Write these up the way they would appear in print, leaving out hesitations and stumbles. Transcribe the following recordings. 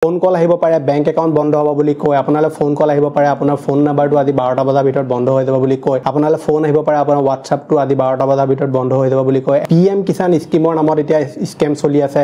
phone কল আহিব পাৰে bank account বন্ধ হ'ব বুলি কয় আপোনালৈ ফোন কল আহিব পাৰে আপোনাৰ ফোন নাম্বাৰটো আজি 12টা বজাৰ ভিতৰত বন্ধ হৈ যাব বুলি কয় আপোনালৈ ফোন আহিব পাৰে আপোনাৰ WhatsAppটো আজি 12টা বজাৰ ভিতৰত বন্ধ হৈ যাব বুলি কয় PM কিষাণ স্কিমৰ নামত এতিয়া স্কেম চলি আছে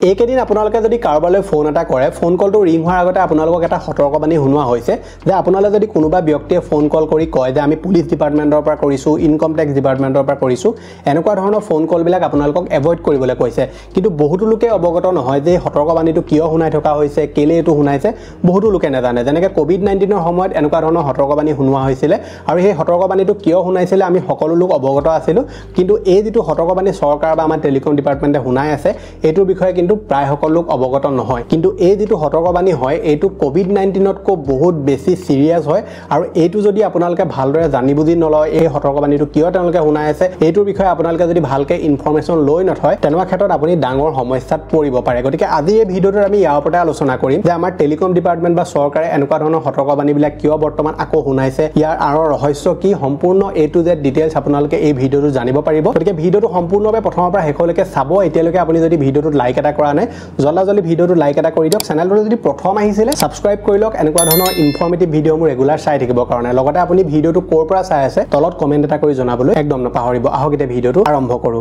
একেদিন আপোনালোকে যদি কাৰোবালৈ ফোন এটা কৰে ফোন কলটো ৰিং হোৱাৰ আগতে আপোনালোকক এটা সতৰ্কবাণী শুনোৱা হৈছে যে আপোনালৈ যদি কোনোবা ব্যক্তিয়ে ফোন কল কৰি কয় যে আমি পুলিশ ডিপাৰ্টমেণ্টৰ পৰা কৰিছো ইনকম টেক্স ডিপাৰ্টমেণ্টৰ পৰা কৰিছো এনেকুৱা ধৰণৰ ফোন কলবিলাক আপোনালোকক এভয়েড কৰিবলৈ কৈছে কিন্তু বহুতো লোকে অৱগত নহয় যে সতৰ্কবাণীটো কিয় শুনাই থকা হৈছে কেলে এটো শুনাইছে বহুতো লোকে নাজানে যেনেকৈ কোভিড-19ৰ সময়ত এনেকুৱা ধৰণৰ সতৰ্কবাণী শুনোৱা হৈছিল আৰু সেই সতৰ্কবাণীটো কিয় শুনাইছিল আমি সকলো লোক অৱগত আছিলো কিন্তু এই যেটো সতৰ্কবাণী চৰকাৰ বা আমাৰ টেলিকম ডিপাৰ্টমেণ্টে শুনাই আছে এটোৰ বিষয়ে কিন্তু প্ৰায় সকল লোক অৱগত নহয় কিন্তু এই যেটো সতৰ্কবাণী হয় এটো কোভিড-19তকৈ বহুত বেছি সিৰিয়াস হয় আৰু এটো যদি আপোনালোকে ভালদৰে জানি বুজি নলয় এই সতৰ্কবাণীটো কিয় তেওঁলোকে শুনাই আছে এটোৰ বিষয়ে আপোনালোকে যদি ভালকে ইনফৰমেশন লৈ নথয় তেনৱা ক্ষেত্ৰত আপুনি ডাঙৰ সমস্যাত পৰিব পাৰে গতিকে আজি এই ভিডিওটোত আমি ইয়াৰ ওপৰতে আলোচনা কৰিম যে আমাৰ টেলিকম ডিপাৰ্টমেণ্ট বা চৰকাৰে এনেকুৱা ধৰণৰ সতৰ্কবাণীবিলাক কিয় বৰ্তমান আকৌ শুনাইছে ইয়াৰ আঁৰৰ ৰহস্য কি সম্পূৰ্ণ A to Z ডিটেইলছ আপোনালোকে এই ভিডিওটো জানিব পাৰিব গতিকে ভিডিওটো সম্পূৰ্ণভাৱে প্ৰথমৰ পৰা শেষলৈকে চাব এতিয়ালৈকে আপুনি যদি ভিডিওটো লাইক এটা কৰা নাই জলদি ভিডিওটো লাইক এটা কৰি দিয়ক চেনেলটো যদি প্ৰথম আহিছিলে সাবস্ক্ৰাইব কৰি লওক এনেকুৱা ধৰণৰ ইনফৰমেটিভ ভিডিও মোৰ ৰেগুলাৰ চাই থাকিবৰ কাৰণে লগতে আপুনি ভিডিওটো কোৰ পৰা চাই আছে তলত কমেন্ট এটা কৰি জনাবলৈ একদম নাপাহৰিব আহক এতিয়া ভিডিওটো আৰম্ভ কৰো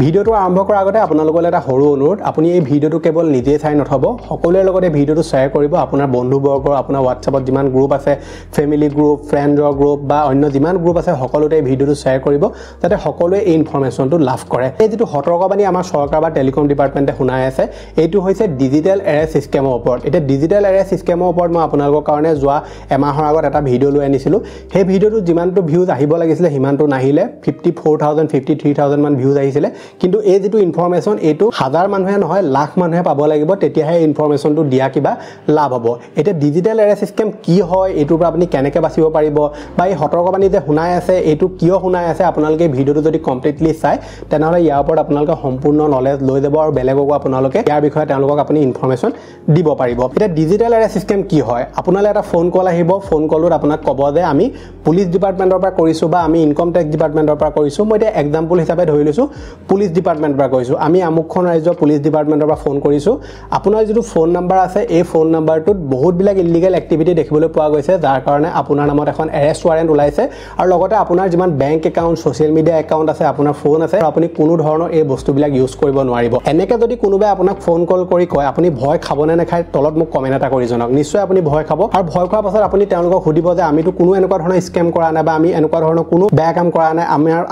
ভিডিওটো আৰম্ভ কৰাৰ আগতে আপোনালোকলৈ এটা সৰু অনুৰোধ আপুনি এই ভিডিওটো কেৱল নিজে চাই নথব সকলোৰে লগতে ভিডিওটো শ্বেয়াৰ কৰিব আপোনাৰ বন্ধুবৰ্গ আপোনাৰ WhatsAppত যিমান গ্ৰুপ আছে ফেমিলি গ্ৰুপ ফ্ৰেণ্ডৰ গ্ৰুপ বা অন্য যিমান গ্ৰুপ আছে সকলোতে এই ভিডিওটো শ্বেয়াৰ কৰিব যাতে সকলোৱে এই ইনফৰমেশনটো লাভ কৰে এই যেটো সতৰ্কবাণী আমাৰ চৰকাৰ বা টেলিকম ডিপাৰ্টমেণ্টে শুনাই আছে এইটো হৈছে ডিজিটেল এৰেষ্ট স্কেমৰ ওপৰত এটা ডিজিটেল এৰেষ্ট স্কেমৰ ওপৰত মই আপোনালোকৰ কাৰণে যোৱা এমাহৰ আগত এটা ভিডিও লৈ আনিছিলো সেই ভিডিওটো যিমানটো ভিউজ আহিব লাগিছিল হিমানটো নাহিলে 54000 53000 মান ভিউজ আহিছিল কিন্তু এই যেটো ইনফৰমেশন এটো হাজাৰ মানুহে নহয় লাখ মানুহে পাব লাগিব তেতিয়াহে ইনফৰমেশনটো দিয়া কিবা লাভ হ'ব এটা ডিজিটেল এৰেষ্ট স্কেম কি হয় এটোৰ পৰা আপুনি কেনেকৈ বাচিব পাৰিব বা এই সতৰ্কবাণী যে শুনাই আছে এটো কিয় শুনাই আছে আপোনালোকে ভিডিওটো যদি কমপ্লিটলি চাই তেনেহলে ইয়াৰ ওপৰত আপোনালোকে সম্পূৰ্ণ নলেজ লৈ যাব আৰু বেলেগকো আপোনালোকে ইয়াৰ বিষয়ে তেওঁলোকক আপুনি ইনফৰমেশন দিব পাৰিব এটা ডিজিটেল এৰেষ্ট স্কেম কি হয় আপোনালে এটা ফোন কল আহিব ফোন কলত আপোনাক ক'ব যে আমি পুলিশ ডিপাৰ্টমেণ্টৰ পৰা কৰিছো বা আমি ইনকম টেক্স ডিপাৰ্টমেণ্টৰ পৰা কৰিছো মই এটা এক্সাম্পল হিচাপে ধৰি লৈছো পুলিশ ডিপাৰ্টমেণ্টৰ পৰা কৰিছো আমি আমুকখন ৰাজ্যৰ পুলিশ ডিপাৰ্টমেণ্টৰ পৰা ফোন কৰিছো আপোনাৰ যেটো ফোন নাম্বাৰ আছে এই ফোন নাম্বাৰটোত বহুত বিলাক ইলিগেল এক্টিভিটি দেখিবলৈ পোৱা গৈছে যাৰ কাৰণে আপোনাৰ নামত এখন এৰেষ্ট ৱাৰেণ্ট ওলাইছে আৰু লগতে আপোনাৰ যিমান bank account social media account আছে আপোনাৰ ফোন আছে আপুনি কোনো ধৰণৰ এই বস্তুবিলাক ইউজ কৰিব নোৱাৰিব এনেকৈ যদি কোনোবাই আপোনাক ফোন কল কৰি কয় আপুনি ভয় খাব নে নাখায় তলত মোক কমেন্ট এটা কৰি জনাওক নিশ্চয় আপুনি ভয় খাব আৰু ভয় খোৱাৰ পাছত আপুনি তেওঁলোকক সুধিব যে আমিতো কোনো এনেকুৱা ধৰণৰ স্কেম কৰা নাই বা আমি এনেকুৱা ধৰণৰ কোনো বেয়া কাম কৰা নাই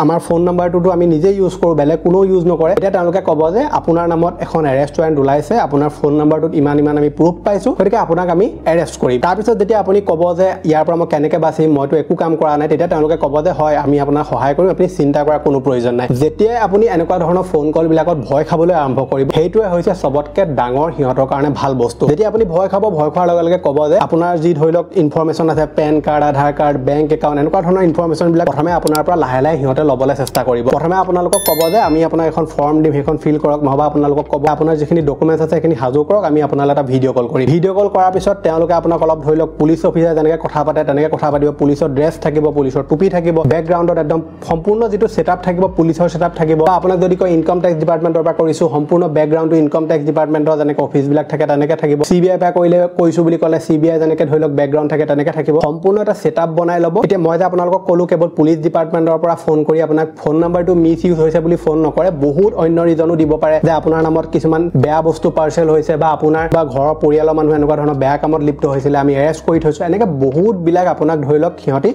আমাৰ ফোন নাম্বাৰটো আমি নিজে ইউজ কৰো বেলেগ কোনো ইউজ নকৰে এতিয়া তেওঁলোকে ক'ব যে আপোনাৰ নামত এখন এৰেষ্ট ৱাৰেণ্ট ওলাইছে আপোনাৰ ফোন নাম্বাৰটোত ইমান আমি প্ৰুফ পাইছো গতিকে আপোনাক আমি এৰেষ্ট কৰিম তাৰ পিছত যেতিয়া আপুনি ক'ব যে ইয়াৰ পৰা মই কেনেকৈ বাচিম মইতো একো কাম কৰা নাই তেতিয়া তেওঁলোকে ক'ব যে হয় আমি আপোনাক সহায় কৰিম আপুনি চিন্তা কৰাৰ কোনো প্ৰয়োজন নাই যেতিয়া আপুনি এনেকুৱা ধৰণৰ ফোন কল বিলাকত ভয় খাবলৈ আৰম্ভ কৰিব সেইটোৱে হৈছে সবতকে ডাঙৰ হিহঁতৰ কাৰণে ভাল বস্তু যেতিয়া আপুনি ভয় খাব ভয় খোৱাৰ লগে লগে ক'ব যে আপোনাৰ যি ধৰি লওক ইনফৰমেশন আছে পেন কাৰ্ড আধাৰ কাৰ্ড বেংক একাউণ্ট এনেকুৱা ধৰণৰ ইনফৰমেশন বিলাক প্ৰথমে আপোনাৰ পৰা লাহে লাহে হিহঁতে ল'বলৈ চেষ্টা কৰিব প্ৰথমে আপোনালোকক ক'ব যে আমি আপোনাক এখন ফৰ্ম দিম সেইখন ফিল কৰক নহবা আপোনালোকক ক'ব আপোনাৰ যিখিনি ডকুমেণ্টছ আছে সেইখিনি সাজু কৰক আমি আপোনালৈ এটা ভিডিঅ' কল কৰিম ভিডিঅ' কল কৰাৰ পিছত তেওঁলোকে আপোনাক অলপ ধৰি লওক পুলিচ অফিচাৰ যেনেকৈ কথা পাতে তেনেকৈ কথা পাতিব পুলিচৰ ড্ৰেছ থাকিব পুলিচৰ টুপি থাকিব বেকগ্ৰাউণ্ডত একদম সম্পূৰ্ণ যিটো ছেটআপ থাকিব পুলিচৰ ছেটআপ থাকিব বা আপোনাক যদি কয় ইনকম টেক্স ডিপাৰ্টমেণ্টৰ পৰা কৰিছো সম্পূৰ্ণ বেকগ্ৰাউণ্ডটো ইনকম টেক্স ডিপাৰ্টমেণ্টৰ যেনেকৈ অফিচবিলাক থাকে তেনেকৈ থাকিব CBI পৰা কৰিলে কৈছো বুলি ক'লে CBI যেনেকৈ ধৰি লওক বেকগ্ৰাউণ্ড থাকে তেনেকৈ থাকিব সম্পূৰ্ণ এটা ছেটআপ বনাই ল'ব এতিয়া মই যে আপোনালোকক ক'লো কেৱল পুলিচ ডিপাৰ্টমেণ্টৰ পৰা ফোন কৰি আপোনাক ফোন নাম্বাৰটো মিছ ইউজ হৈছে বুলি ফোন নকৰে বহুত অন্য ৰিজনো দিব পাৰে যে আপোনাৰ নামত কিছুমান বেয়া বস্তু পাৰ্চেল হৈছে বা আপোনাৰ বা ঘৰৰ পৰিয়ালৰ মানুহ এনেকুৱা ধৰণৰ বেয়া কামত লিপ্ত হৈছিলে আমি এৰেষ্ট কৰি থৈছো এনেকৈ বহুত বিলাক আপোনাক ধৰি লওক সিহঁতি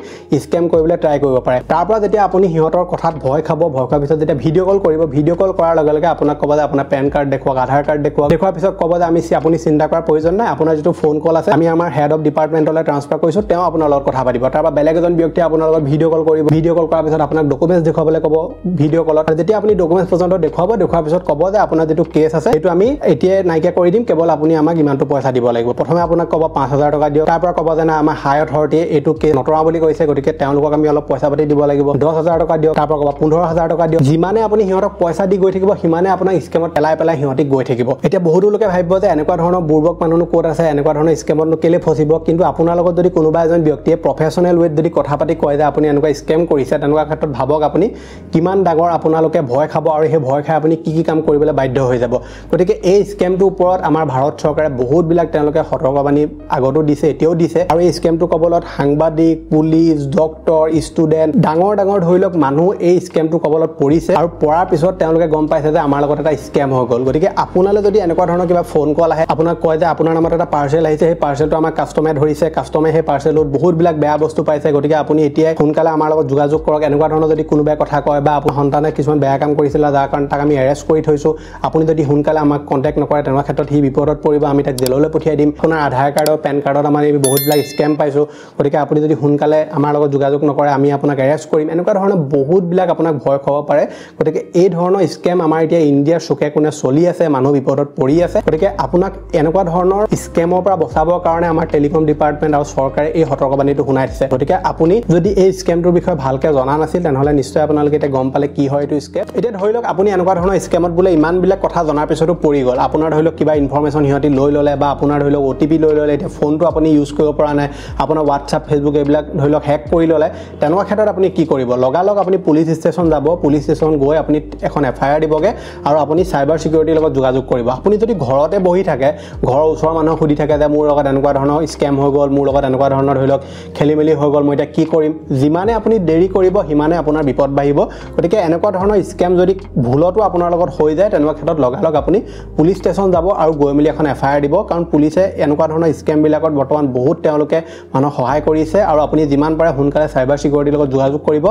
স্কেম কৰিবলৈ ট্ৰাই কৰিব পাৰে তাৰ পৰা যেতিয়া আপুনি সিহঁতৰ কথাত ভয় খাব ভয় খোৱাৰ পিছত যেতিয়া ভিডিঅ' কল কৰিব ভিডিঅ' কল কৰাৰ লগে লগে আপোনাক ক'ব যে আপোনাৰ পেন কাৰ্ড দেখুৱাওক আধাৰ কাৰ্ড দেখুৱাৰ পিছত ক'ব যে আপুনি চিন্তা কৰাৰ প্ৰয়োজন নাই আপোনাৰ যেটো ফোন কল আছে আমি আমাৰ হেড অফ ডিপাৰ্টমেণ্টলৈ ট্ৰান্সফাৰ কৰিছো তেওঁ আপোনাৰ লগত কথা পাতিব তাৰ পৰা বেলেগ এজন ব্যক্তিয়ে আপোনাৰ লগত ভিডিঅ' কল কৰিব ভিডিঅ' কল কৰাৰ পিছত আপোনাক ডকুমেণ্টছ দেখুৱাবলৈ ক'ব ভিডিঅ' কলত যেতিয়া আপুনি ডকুমেণ্টছ পৰ্যন্ত দেখুৱাৰ পিছত ক'ব যে আপোনাৰ যেটো কেছ আছে সেইটো আমি এতিয়া নাইকিয়া কৰি দিম কেৱল আপুনি আমাক ইমানটো পইচা দিব লাগিব প্ৰথমে আপোনাক ক'ব 5000 টকা দিয়ক তাৰ পৰা ক'ব যে না আমাৰ হাই অথৰিটিয়ে এইটো কেছ নতৰা বুলি কৈছে গতিকে তেওঁলোকক আমি অলপ পইচা পাতি দিব লাগিব 10000 টকা দিয়ক তাৰ পৰা ক'ব 15000 টকা দিয়ক যিমানে আপুনি সিহঁতক পইচা দি গৈ থাকিব সিমানে আপোনাক স্কেমত পেলাই সিহঁতি অট'মেটিক গৈ থাকিব এতিয়া বহুতো লোকে ভাবিব যে এনেকুৱা ধৰণৰ বুৰ্বক মানুহনো ক'ত আছে এনেকুৱা ধৰণৰ স্কেমতনো কেলে ফচিব কিন্তু আপোনাৰ লগত যদি কোনোবা এজন ব্যক্তিয়ে প্ৰফেচনেল ৱেত যদি কথা পাতি কয় যে আপুনি এনেকুৱা স্কেম কৰিছে তেনেকুৱা ক্ষেত্ৰত ভাবক আপুনি কিমান ডাঙৰ আপোনালোকে ভয় খাব আৰু সেই ভয় খাই আপুনি কি কাম কৰিবলৈ বাধ্য হৈ যাব গতিকে এই স্কেমটোৰ ওপৰত আমাৰ ভাৰত চৰকাৰে বহুতবিলাক তেওঁলোকে সতৰ্কবাণী আগতো দিছে এতিয়াও দিছে আৰু এই স্কেমটো কবলত সাংবাদিক পুলিচ ডক্টৰ ষ্টুডেণ্ট ডাঙৰ ধৰি লওক মানুহ এই স্কেমটো কবলত পৰিছে আৰু পৰাৰ পিছত তেওঁলোকে গম পাইছে যে আমাৰ লগত এটা স্কেম হৈ গ'ল গতিকে আপোনালৈ যদি এনেকুৱা ধৰণৰ কিবা ফোন কল আহে আপোনাক কয় যে আপোনাৰ নামত এটা পাৰ্চেল আহিছে সেই পাৰ্চেলটো আমাৰ কাষ্টমাৰে ধৰিছে কাষ্টমাৰে সেই পাৰ্চেলত বহুতবিলাক বেয়া বস্তু পাইছে গতিকে আপুনি এতিয়াই সোনকালে আমাৰ লগত যোগাযোগ কৰক এনেকুৱা ধৰণৰ যদি কোনোবাই কথা কয় বা আপোনাৰ সন্তানে কিছুমান বেয়া কাম কৰিছিল যাৰ কাৰণে তাক আমি এৰেষ্ট কৰি থৈছোঁ আপুনি যদি সোনকালে আমাক কণ্টেক্ট নকৰে তেনেকুৱা ক্ষেত্ৰত সি বিপদত পৰিব আমি তাক জেললৈ পঠিয়াই দিম আপোনাৰ আধাৰ কাৰ্ডৰ পেন কাৰ্ডত আমাৰ বহুতবিলাক স্কেম পাইছোঁ গতিকে আপুনি যদি সোনকালে আমাৰ লগত যোগাযোগ নকৰে আমি আপোনাক এৰেষ্ট কৰিম এনেকুৱা ধৰণৰ বহুতবিলাক আপোনাক ভয় খাব পাৰে গতিকে এই ধৰণৰ স্কেম আমাৰ এতিয়া ইণ্ডিয়াৰ চুকে কোণে চলি আছে মানুহ বিপদত পৰি আছে গতিকে আপোনাক এনেকুৱা ধৰণৰ স্কেমৰ পৰা বচাবৰ কাৰণে আমাৰ টেলিকম ডিপাৰ্টমেণ্ট আৰু চৰকাৰে এই সতৰ্কবাণীটো শুনাই দিছে গতিকে আপুনি যদি এই স্কেমটোৰ বিষয়ে ভালকৈ জনা নাছিল তেনেহ'লে নিশ্চয় আপোনালোকে এতিয়া গম পালে কি হয় এইটো স্কেম এতিয়া ধৰি লওক আপুনি এনেকুৱা ধৰণৰ স্কেমত বোলে ইমানবিলাক কথা জনাৰ পিছতো পৰি গ'ল আপোনাৰ ধৰি লওক কিবা ইনফৰমেশ্যন সিহঁতি লৈ ল'লে বা আপোনাৰ ধৰি লওক OTP লৈ ল'লে এতিয়া ফোনটো আপুনি ইউজ কৰিব পৰা নাই আপোনাৰ হোৱাটছআপ ফেচবুক এইবিলাক ধৰি লওক হেক কৰি ল'লে তেনেকুৱা ক্ষেত্ৰত আপুনি কি কৰিব লগালগ আপুনি পুলিচ ষ্টেচন যাব পুলিচ ষ্টেচন গৈ আপুনি এখন FIR দিবগে আৰু আপুনি চাইবাৰ সিকিউৰিটিৰ লগত যোগাযোগ কৰিব আপুনি যদি ঘৰতে বহি থাকে ঘৰৰ ওচৰৰ মানুহক সুধি থাকে যে মোৰ লগত এনেকুৱা ধৰণৰ স্কেম হৈ গ'ল মোৰ লগত এনেকুৱা ধৰণৰ ধৰি লওক খেলিমেলি হৈ গ'ল মই এতিয়া কি কৰিম যিমানে আপুনি দেৰি কৰিব সিমানে আপোনাৰ বিপদ বাঢ়িব গতিকে এনেকুৱা ধৰণৰ স্কেম যদি ভুলতো আপোনাৰ লগত হৈ যায় তেনেকুৱা ক্ষেত্ৰত লগালগ আপুনি পুলিচ ষ্টেচন যাব আৰু গৈ মেলি এখন FIR দিব কাৰণ পুলিচে এনেকুৱা ধৰণৰ স্কেমবিলাকত বৰ্তমান বহুত তেওঁলোকে মানুহক সহায় কৰিছে আৰু আপুনি যিমান পাৰে সোনকালে চাইবাৰ সিকিউৰিটিৰ লগত যোগাযোগ কৰিব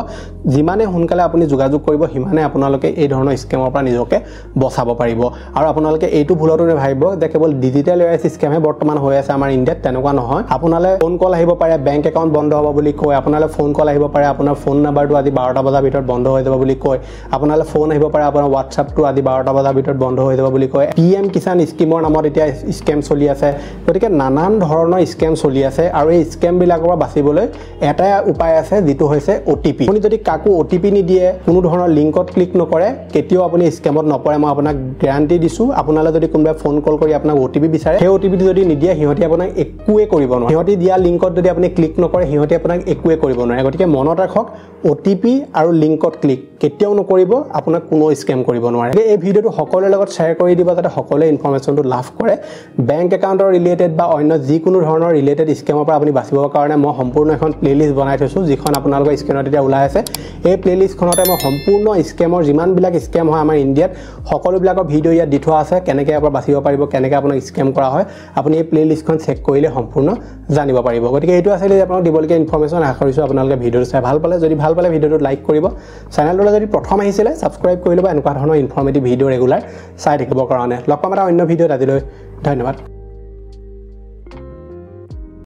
যিমানে সোনকালে আপুনি যোগাযোগ কৰিব সিমানে আপোনালোকে এই ধৰণৰ স্কেমৰ পৰা নিজকে বচাব পাৰিব আৰু আপোনালোকে এইটো ভুলতো নেভাবিব যে কেৱল ডিজিটেল এৰেষ্ট স্কেমহে বৰ্তমান হৈ আছে আমাৰ ইণ্ডিয়াত তেনেকুৱা নহয় আপোনালৈ ফোন কল আহিব পাৰে বেংক একাউণ্ট বন্ধ হ'ব বুলি কয় আপোনালৈ ফোন কল আহিব পাৰে আপোনাৰ ফোন নাম্বাৰটো আজি 12টা বজাৰ ভিতৰত বন্ধ হৈ যাব বুলি কয় আপোনালৈ ফোন আহিব পাৰে আপোনাৰ হোৱাটছআপটো আজি 12টা বজাৰ ভিতৰত বন্ধ হৈ যাব বুলি কয় PM কিষাণ স্কিমৰ নামত এতিয়া স্কেম চলি আছে গতিকে নানান ধৰণৰ স্কেম চলি আছে আৰু এই স্কেমবিলাকৰ পৰা বাচিবলৈ এটাই উপায় আছে যিটো হৈছে OTP আপুনি যদি কাকো OTP নিদিয়ে কোনো ধৰণৰ লিংকত ক্লিক নকৰে কেতিয়াও আপুনি স্কেমত নপৰে মই আপোনাক গ্যাৰান্টি দিছোঁ আপোনালৈ যদি কোনোবাই ফোন কল কৰি আপোনাক OTP বিচাৰে সেই OTPটো যদি নিদিয়ে সিহঁতি আপোনাক একোৱে কৰিব নোৱাৰে সিহঁতি দিয়া লিংকত যদি আপুনি ক্লিক নকৰে সিহঁতি আপোনাক একোৱে কৰিব নোৱাৰে গতিকে মনত ৰাখক OTP আৰু লিংকত ক্লিক কেতিয়াও নকৰিব আপোনাক কোনো স্কেম কৰিব নোৱাৰে এই ভিডিঅ'টো সকলোৰে লগত শ্বেয়াৰ কৰি দিব যাতে সকলোৱে ইনফৰমেশ্যনটো লাভ কৰে বেংক একাউণ্টৰ ৰিলেটেড বা অন্য যিকোনো ধৰণৰ ৰিলেটেড স্কেমৰ পৰা আপুনি বাচিবৰ কাৰণে মই সম্পূৰ্ণ এখন প্লেলিষ্ট বনাই থৈছোঁ যিখন আপোনালোকৰ স্ক্ৰীনত এতিয়া ওলাই আছে এই প্লেলিষ্টখনতে মই সম্পূৰ্ণ স্কেমৰ যিমানবিলাক স্কেম হয় আমাৰ ইণ্ডিয়াত সকলোবিলাকৰ ভিডিঅ' ইয়াত দি থোৱা আছে কেনেকৈ আপোনাৰ বাচিব পাৰিব কেনেকৈ আপোনাক স্কেম কৰা হয় আপুনি এই প্লেলিষ্টখন চেক কৰিলে সম্পূৰ্ণ জানিব পাৰিব গতিকে এইটো আছিলে যে আপোনাক দিবলগীয়া ইনফৰমেশ্যন আশা কৰিছোঁ আপোনালোকে ভিডিঅ'টো চাই ভাল পালে যদি ভাল পালে ভিডিঅ'টো লাইক কৰিব চেনেলটোলৈ যদি প্ৰথম আহিছিলে ছাবস্ক্ৰাইব কৰি ল'ব এনেকুৱা ধৰণৰ ইনফৰমেটিভ ভিডিঅ' ৰেগুলাৰ চাই থাকিবৰ কাৰণে লগ পাম এটা অন্য ভিডিঅ'ত আজিলৈ ধন্যবাদ